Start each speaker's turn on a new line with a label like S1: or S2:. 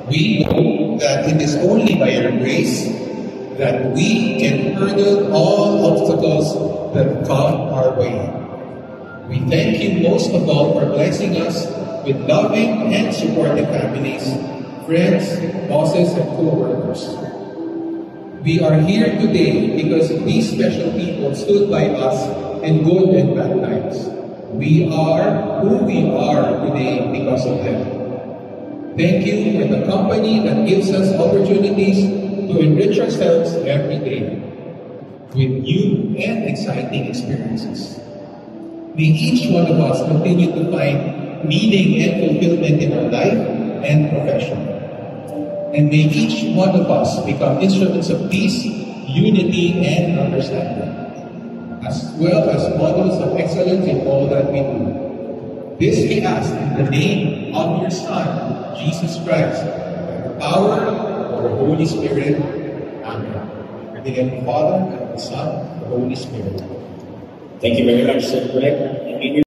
S1: We know that it is only by your grace that we can hurdle all obstacles that come our way. We thank you most of all for blessing us with loving and supportive families, friends, bosses, and co-workers. We are here today because these special people stood by us in good and bad times. We are who we are today because of them. Thank you for the company that gives us opportunities to enrich ourselves every day with new and exciting experiences. May each one of us continue to find meaning and fulfillment in our life and profession. And may each one of us become instruments of peace, unity, and understanding, as well as models of excellence in all that we do. This we ask in the name of your Son, Jesus Christ, by the power of the Holy Spirit. Amen. In the name of the Father, and the Son, and the Holy Spirit.
S2: Thank you very much, Sir Greg.